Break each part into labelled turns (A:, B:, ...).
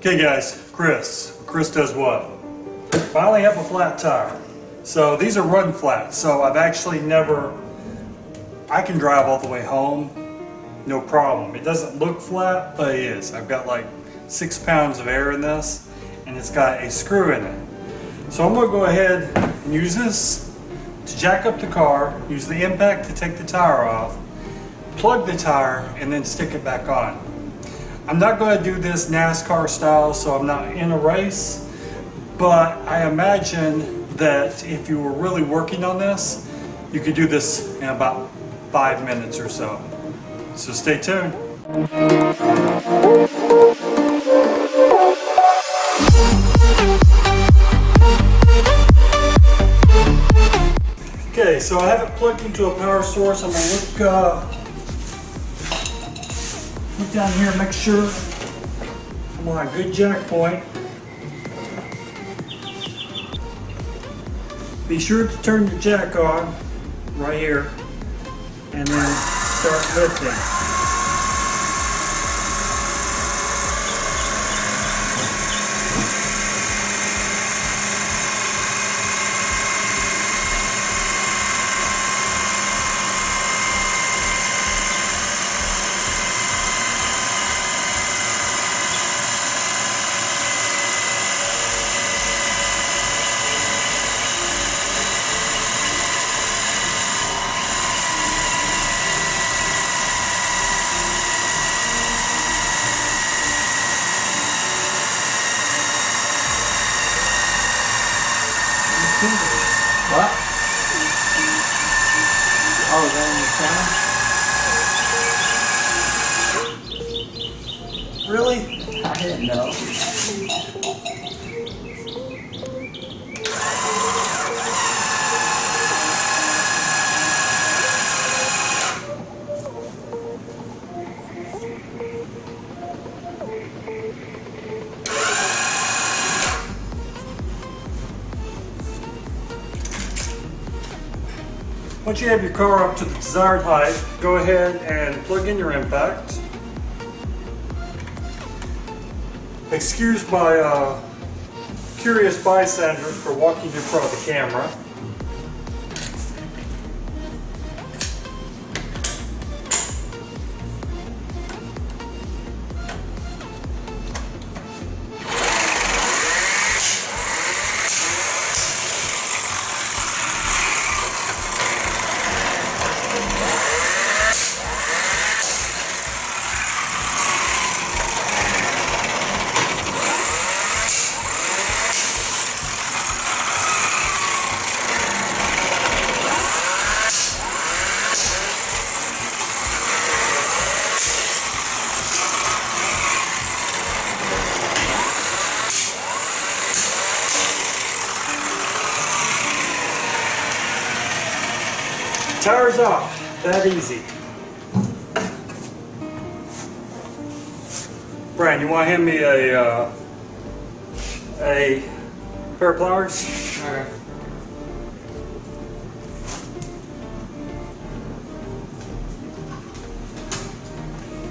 A: Okay guys, Chris does what? Finally have a flat tire. So these are run flats, so I've actually never, I can drive all the way home, no problem. It doesn't look flat, but it is. I've got like 6 pounds of air in this, and it's got a screw in it. So I'm gonna go ahead and use this to jack up the car, use the impact to take the tire off, plug the tire, and then stick it back on. I'm not going to do this NASCAR style, so I'm not in a race, but I imagine that if you were really working on this, you could do this in about 5 minutes or so. So stay tuned. Okay, so I have it plugged into a power source. I'm going to look down here, make sure I'm on a good jack point. Be sure to turn the jack on right here and then start lifting. What? Oh, is that on the camera? Really? I didn't know. Once you have your car up to the desired height, go ahead and plug in your impact. Excuse my curious bystanders for walking in front of the camera. Tire's off, that easy. Brian, you want to hand me a pair of pliers?
B: Alright.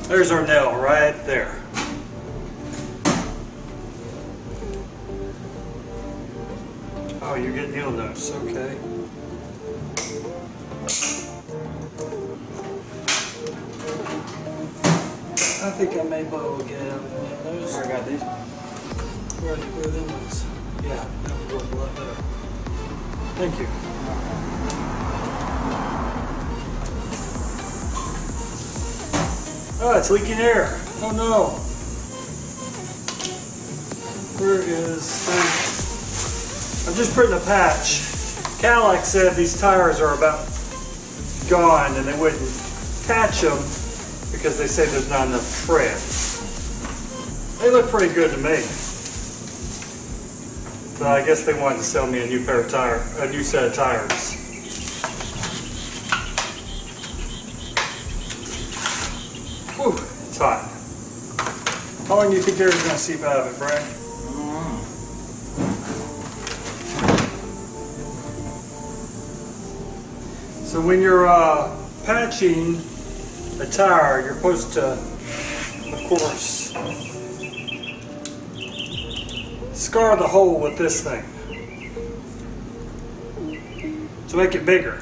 A: There's our nail right there. Oh, you're getting needle nose, okay. I think I may be able to get out of those.
B: I got these.
A: Where are them ones? Yeah, that would work a lot better. Thank you. Oh, it's leaking air. Oh no. Where is... I'm just putting a patch. Cadillac said these tires are about gone and they wouldn't patch them because they say there's not enough tread. They look pretty good to me. But I guess they wanted to sell me a new pair of a new set of tires. Whew, it's hot. How long do you think air is going to seep out of it, Brian? So when you're patching a tire, you're supposed to, of course, scar the hole with this thing to make it bigger.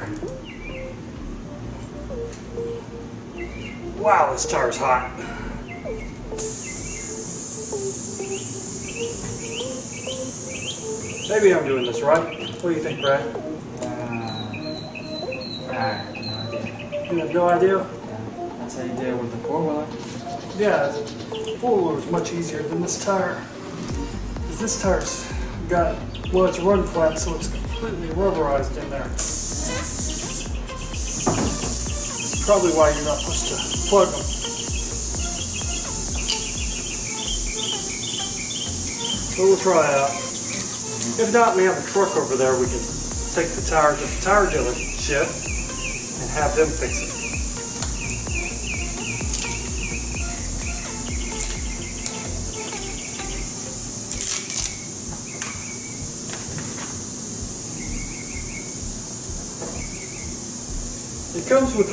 A: Wow, this tire's hot. Maybe I'm doing this right. What do you think, Brad?
B: I have no idea.
A: You have no idea?
B: Yeah, that's how you deal with the four-wheeler.
A: Yeah, the four-wheeler is much easier than this tire. Because this tire's got, well, it's run flat, so it's completely rubberized in there. That's probably why you're not supposed to plug them. But we'll try it out. If not, we have a truck over there. We can take the tire to the tire dealership and have them fix it. It comes with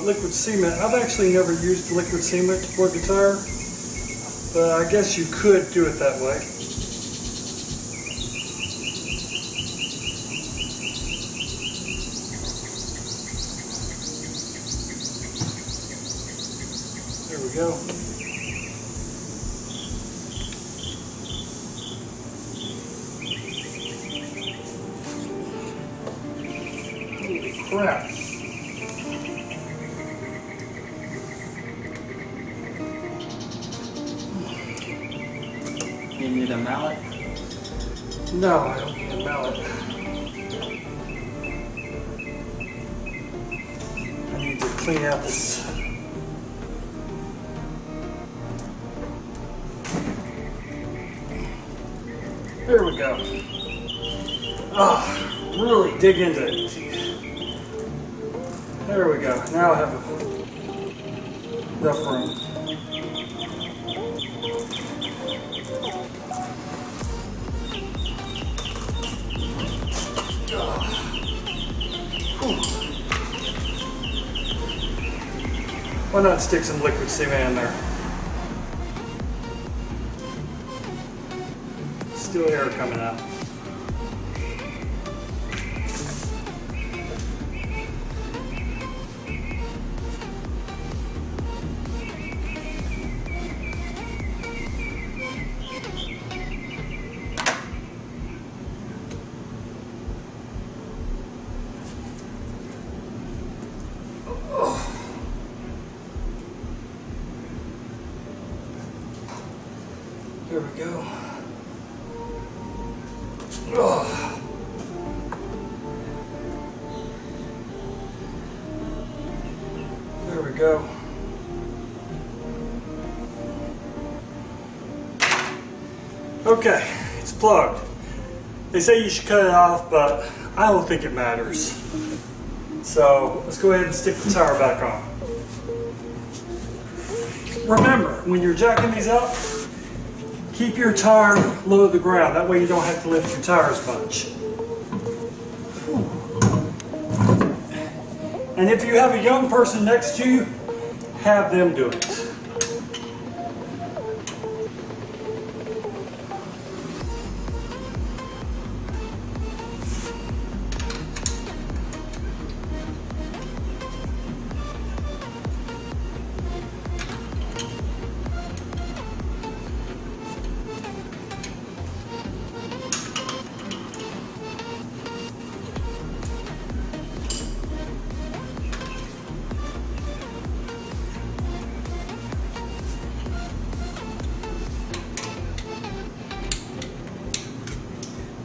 A: liquid cement. I've actually never used liquid cement to plug the tire, but I guess you could do it that way. There we go. Holy crap.
B: You need a mallet?
A: No, I don't need a mallet. I need to clean out this. There we go. Ah, really dig into it. There we go. Now I have enough room. Why not stick some liquid cement in there? Still air coming out. There we go. Oh. There we go. Okay, it's plugged. They say you should cut it off, but I don't think it matters. So let's go ahead and stick the tire back on. Remember, when you're jacking these up, keep your tire low to the ground. That way you don't have to lift your tires much. And if you have a young person next to you, have them do it.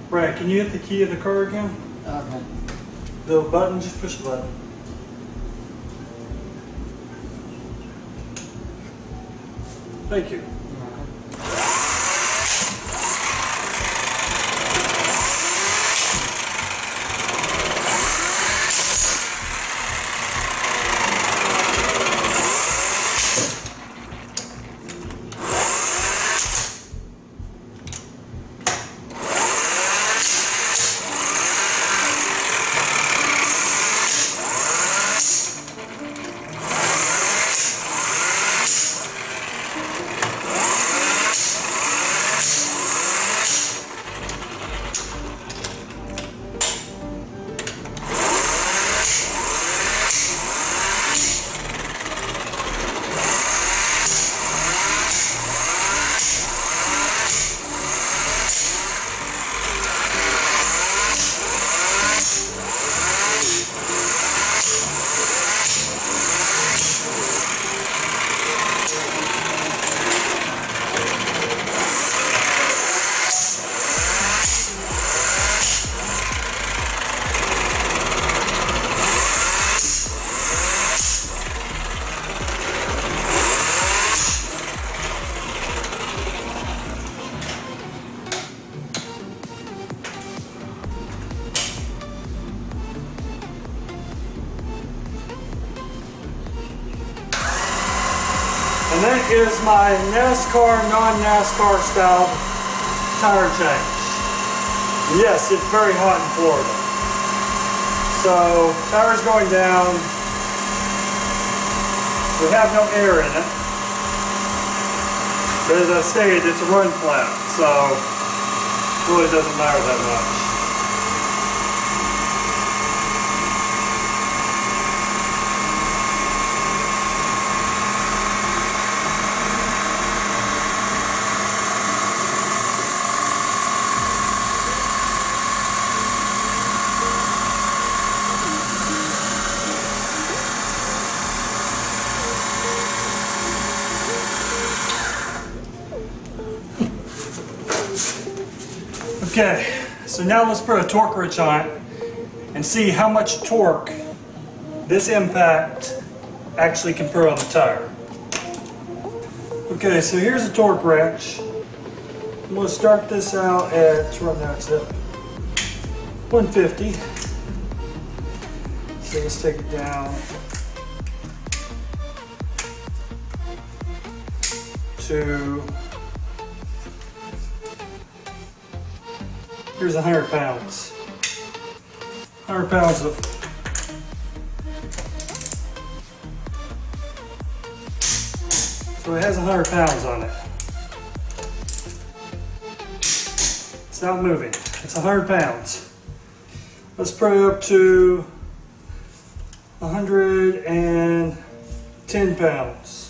A: Brad, can you hit the key of the car again?
B: Okay.
A: The button, just push the button. Thank you. that is my NASCAR, non-NASCAR style tire change. And yes, it's very hot in Florida. So, tire's going down. We have no air in it. But as I stated, it's a run flat, so it really doesn't matter that much. Okay, so now let's put a torque wrench on it and see how much torque this impact actually can put on the tire. Okay, so here's a torque wrench. I'm going to start this out at, right now it's at 150. So let's take it down to, here's 100 pounds. 100 pounds of so it has 100 pounds on it. It's not moving. It's 100 pounds. Let's put it up to 110 pounds.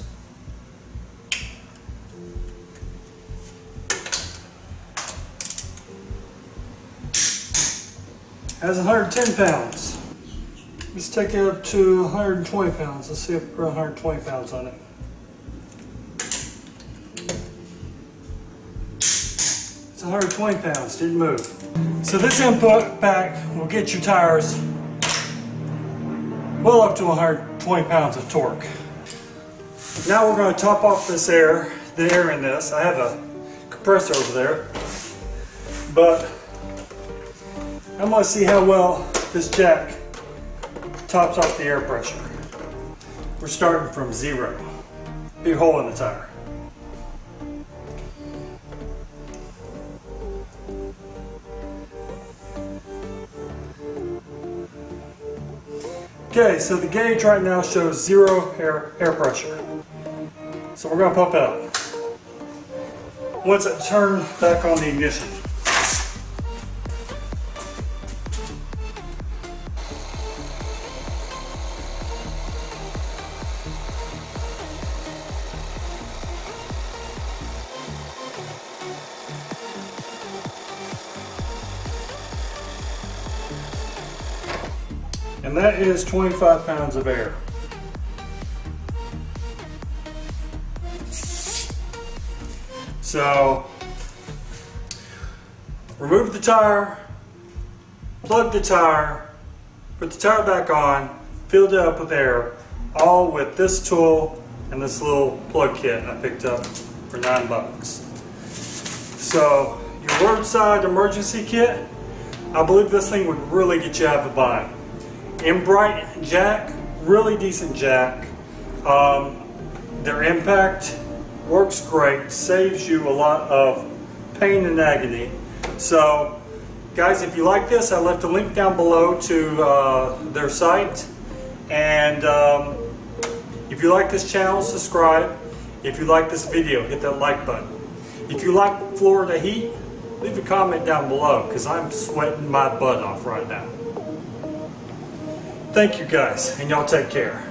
A: Has 110 pounds. Let's take it up to 120 pounds. Let's see if we put 120 pounds on it. It's 120 pounds, didn't move. So this input pack will get your tires well up to 120 pounds of torque. Now we're going to top off this air, the air in this. I have a compressor over there, but I'm going to see how well this jack tops off the air pressure. We're starting from 0. Big hole in the tire. Okay, so the gauge right now shows 0 air pressure. So we're going to pump it up. Once it turns back on the ignition. And that is 25 pounds of air. So, remove the tire, plug the tire, put the tire back on, fill it up with air, all with this tool and this little plug kit I picked up for $9. So, your roadside emergency kit, I believe this thing would really get you out of a bind. Eambrite jack, really decent jack. Their impact works great, saves you a lot of pain and agony. So guys, if you like this, I left a link down below to their site. And if you like this channel, subscribe. If you like this video, hit that like button. If you like Florida heat, leave a comment down below because I'm sweating my butt off right now. Thank you guys, and y'all take care.